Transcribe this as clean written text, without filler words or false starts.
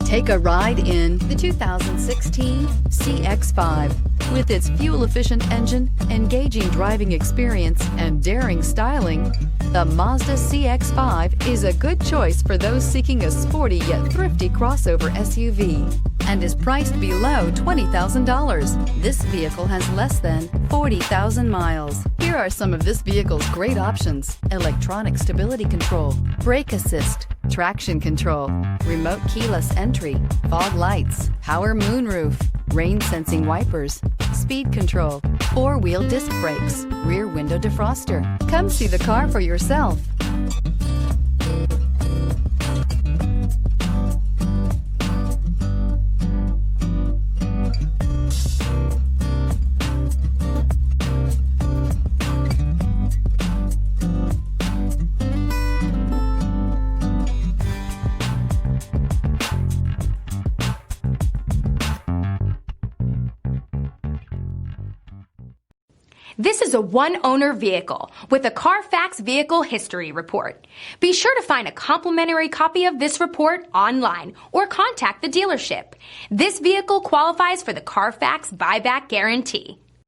Take a ride in the 2016 CX-5. With its fuel-efficient engine, engaging driving experience, and daring styling, the Mazda CX-5 is a good choice for those seeking a sporty yet thrifty crossover SUV and is priced below $20,000. This vehicle has less than 40,000 miles. Here are some of this vehicle's great options: electronic stability control, brake assist, traction control, remote keyless entry, fog lights, power moonroof, rain sensing wipers, speed control, four-wheel disc brakes, rear window defroster. Come see the car for yourself. This is a one-owner vehicle with a CARFAX Vehicle History Report. Be sure to find a complimentary copy of this report online or contact the dealership. This vehicle qualifies for the CARFAX Buyback Guarantee.